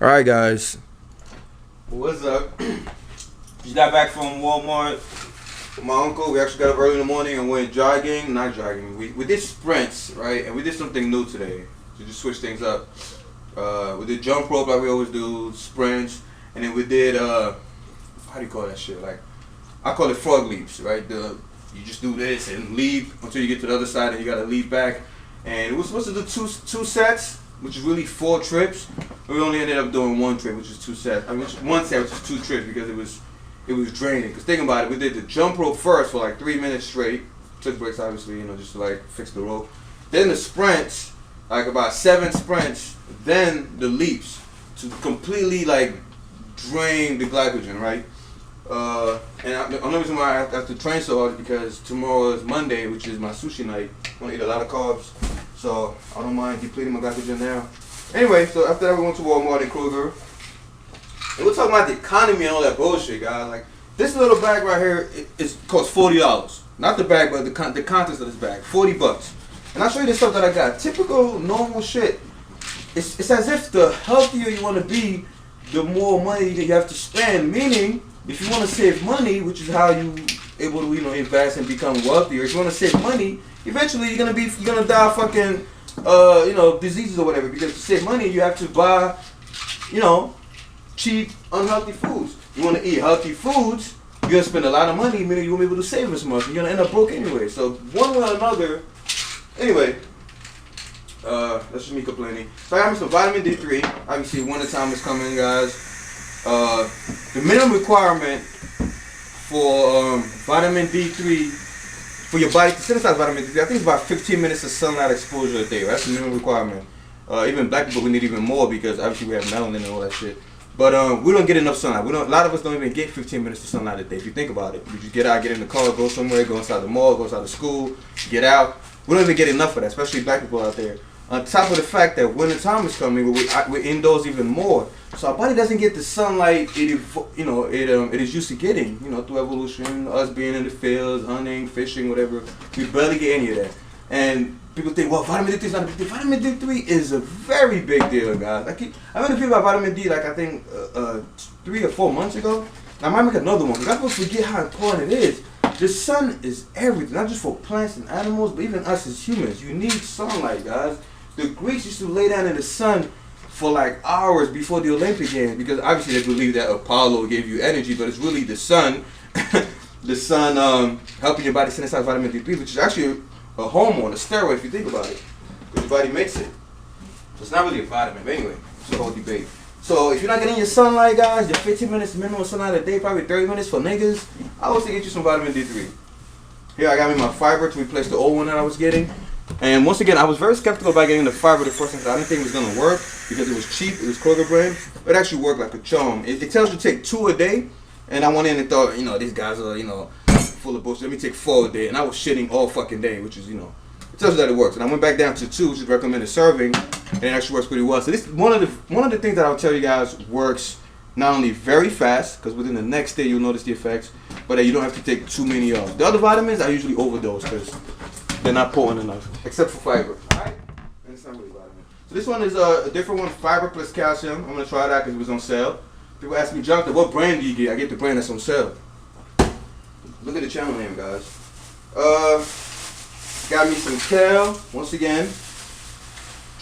Alright guys, what's up? Just got back from Walmart with my uncle. We actually got up early in the morning and went jogging. Not jogging, we did sprints, right? And we did something new today to just switch things up. We did jump rope like we always do, sprints, and then we did how do you call that shit? Like, I call it frog leaps, right? You just do this and leap until you get to the other side and you gotta leap back. And we're supposed to do two sets, which is really 4 trips. We only ended up doing 1 trip, which is 2 sets. I mean, one set, which is 2 trips, because it was draining. Because think about it, we did the jump rope first for like 3 minutes straight. Took breaks, obviously, you know, just to like fix the rope. Then the sprints, like about 7 sprints. Then the leaps to completely like drain the glycogen, right? And the only reason why I have to train so hard is because tomorrow is Monday, which is my sushi night. I want to eat a lot of carbs, so I don't mind depleting my glycogen now. Anyway, so after that we went to Walmart and Kroger. And we're talking about the economy and all that bullshit, guys. Like, this little bag right here, it costs $40. Not the bag, but the contents of this bag, $40. And I'll show you the stuff that I got. Typical, normal shit. It's as if the healthier you want to be, the more money that you have to spend. Meaning, if you want to save money, which is how you able to, you know, invest and become wealthier. If you want to save money, eventually you're gonna die of fucking you know, diseases or whatever. Because to save money, you have to buy, you know, cheap, unhealthy foods. You want to eat healthy foods, you're gonna spend a lot of money, meaning you won't be able to save as much. You're gonna end up broke anyway. So one way or another. Anyway, that's just me complaining. So I got me some vitamin D3. Obviously, winter time is coming, guys. The minimum requirement for vitamin D3 for your body to synthesize vitamin D3, I think it's about 15 minutes of sunlight exposure a day. Right? That's the minimum requirement. Even black people, we need even more because obviously we have melanin and all that shit. But we don't get enough sunlight. A lot of us don't even get 15 minutes of sunlight a day. If you think about it, you just get out, get in the car, go somewhere, go inside the mall, go inside the school, get out. We don't even get enough of that, especially black people out there. On top of the fact that winter time is coming, we're indoors even more, so our body doesn't get the sunlight it is used to getting, you know, through evolution, us being in the fields, hunting, fishing, whatever. We barely get any of that. And people think, well, vitamin D3 is not a big deal. Vitamin D3 is a very big deal, guys. I made a video about vitamin D, like I think 3 or 4 months ago. I might make another one, because I don't forget how important it is. The sun is everything, not just for plants and animals, but even us as humans. You need sunlight, guys. The Greeks used to lay down in the sun for like hours before the Olympic Games, because obviously they believe that Apollo gave you energy, but it's really the sun, the sun helping your body synthesize vitamin D3, which is actually a hormone, a steroid if you think about it, because your body makes it. So it's not really a vitamin, but anyway, it's a whole debate. So if you're not getting your sunlight, guys, your 15 minutes minimum sunlight a day, probably 30 minutes for niggas, I always say get you some vitamin D3. Here I got me my fiber to replace the old one that I was getting. And once again, I was very skeptical about getting the fiber the first time, because I didn't think it was going to work, because it was cheap, it was Kroger brand, but it actually worked like a charm. It tells you to take 2 a day, and I went in and thought, you know, these guys are, you know, full of bullshit, let me take 4 a day, and I was shitting all fucking day, which is, you know, it tells you that it works. And I went back down to 2, which is recommended serving, and it actually works pretty well. So this is one of the things that I'll tell you guys works not only very fast, because within the next day you'll notice the effects, but that you don't have to take too many of. The other vitamins I usually overdose, because they're not potent enough, except for fiber. Alright? And it's not really vitamin. So this one is a different one, fiber plus calcium. I'm going to try that because it was on sale. People ask me, Jonathan, what brand do you get? I get the brand that's on sale. Look at the channel name, guys. Got me some kale, once again.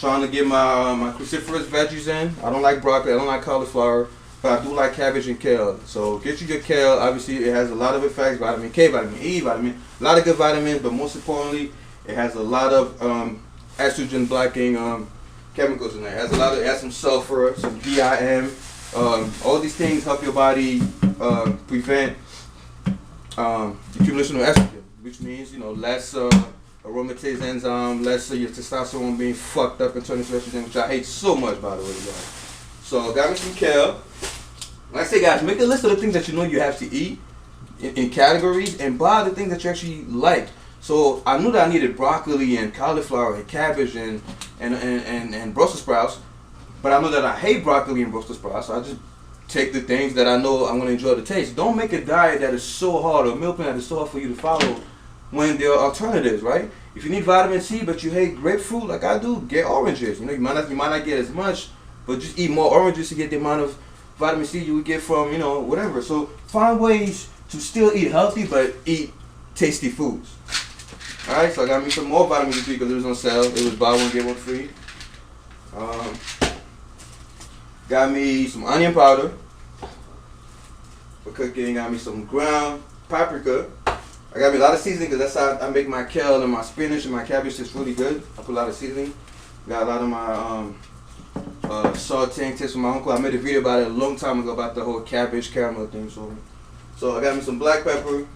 Trying to get my cruciferous veggies in. I don't like broccoli, I don't like cauliflower, but I do like cabbage and kale. So get you your kale. Obviously, it has a lot of effects: vitamin K, vitamin E, a lot of good vitamins. But most importantly, it has a lot of estrogen blocking chemicals in there. It has some sulfur, some DIM. All these things help your body prevent the accumulation of estrogen, which means, you know, less aromatase enzyme, less your testosterone being fucked up and turning into estrogen, which I hate so much, by the way, guys. So got me some kale. Like I say, guys, make a list of the things that you know you have to eat in categories, and buy the things that you actually like. So I knew that I needed broccoli and cauliflower and cabbage and Brussels sprouts, but I know that I hate broccoli and Brussels sprouts, so I just take the things that I know I'm going to enjoy the taste. Don't make a diet that is so hard, or a meal plan that is so hard for you to follow, when there are alternatives, right? If you need vitamin C but you hate grapefruit like I do, get oranges. You know, you might not get as much but just eat more oranges to get the amount of vitamin C you would get from, you know, whatever. So find ways to still eat healthy, but eat tasty foods. Alright, so I got me some more vitamin D3 because it was on sale. It was buy one, get one free. Got me some onion powder for cooking. Got me some ground paprika. I got me a lot of seasoning because that's how I make my kale and my spinach and my cabbage. It's really good. I put a lot of seasoning. Got a lot of my sauteing tips from my uncle. I made a video about it a long time ago about the whole cabbage caramel thing. So I got me some black pepper,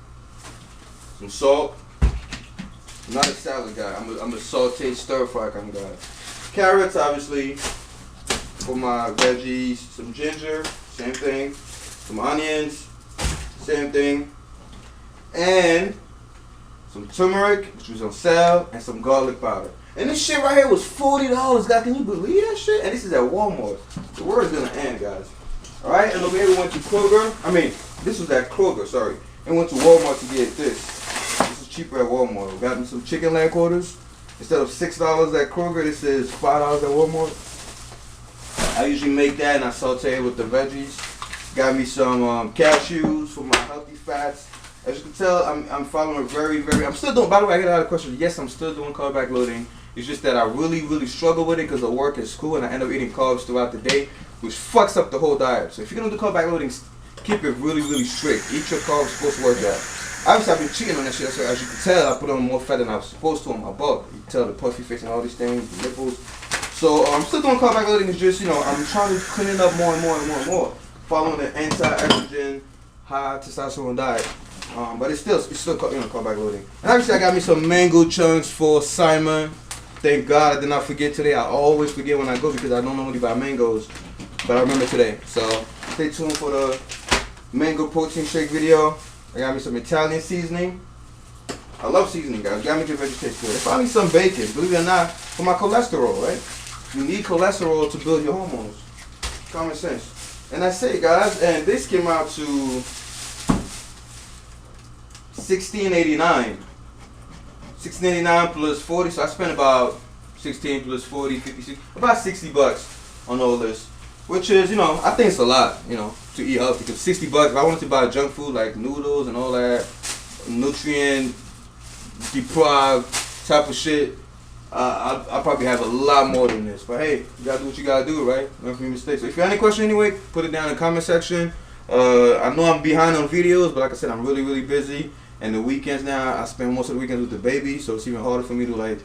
some salt. I'm not a salad guy. I'm a saute stir fry kind of guy. Carrots, obviously, for my veggies. Some ginger, same thing. Some onions, same thing. And some turmeric, which was on sale, and some garlic powder. And this shit right here was $40, guys. Can you believe that shit? And this is at Walmart. The war is gonna end, guys. Alright, and over here we went to Kroger. I mean, this was at Kroger, sorry. And went to Walmart to get this. This is cheaper at Walmart. We got me some chicken leg quarters. Instead of $6 at Kroger, this is $5 at Walmart. I usually make that and I saute it with the veggies. Got me some cashews for my healthy fats. As you can tell, I'm following I'm still doing, by the way, I get a lot of questions. Yes, I'm still doing carb backloading. It's just that I really struggle with it because of work and school, and I end up eating carbs throughout the day, which fucks up the whole diet. So if you're gonna do carb backloading, keep it really strict. Eat your carbs supposed to work out. Obviously, I've been cheating on that shit. So as you can tell, I put on more fat than I was supposed to on my butt. You can tell the puffy face and all these things, the nipples. So I'm still doing carb backloading. It's just, you know, I'm trying to clean it up more and more. Following the anti-estrogen, high testosterone diet. But it's still you know, carb backloading. And obviously, I got me some mango chunks for Simon. Thank God I did not forget today. I always forget when I go because I don't normally buy mangoes, but I remember today. So stay tuned for the mango protein shake video. I got me some Italian seasoning. I love seasoning, guys. Got me the veggie taste good. I found me some bacon, believe it or not, for my cholesterol, right? You need cholesterol to build your hormones. Common sense. And that's it, guys. And this came out to $16.89. $16.89 plus 40, so I spent about 16 plus 40, 56, about $60 on all this. Which is, you know, I think it's a lot, you know, to eat healthy. Because $60, if I wanted to buy junk food like noodles and all that nutrient deprived type of shit, I probably have a lot more than this. But hey, you gotta do what you gotta do, right? Learn from your mistakes. So if you have any question anyway, put it down in the comment section. I know I'm behind on videos, but like I said, I'm really busy. And the weekends now, I spend most of the weekends with the baby, so it's even harder for me to like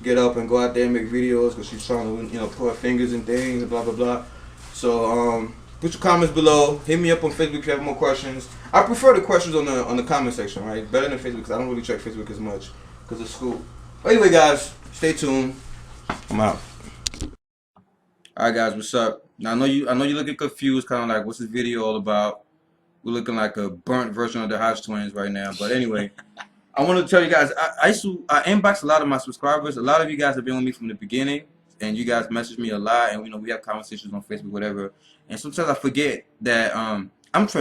get up and go out there and make videos because she's trying to, you know, put her fingers in things and blah blah blah. So put your comments below. Hit me up on Facebook if you have more questions. I prefer the questions on the comment section, right? Better than Facebook because I don't really check Facebook as much because of school. But anyway, guys, stay tuned. I'm out. All right, guys, what's up? Now I know you're looking confused, kind of like, what's this video all about? We're looking like a burnt version of the Hodge twins right now. But anyway, I want to tell you guys, I inbox a lot of my subscribers. A lot of you guys have been with me from the beginning, and you guys message me a lot, and you know we have conversations on Facebook, whatever. And sometimes I forget that I'm transparent.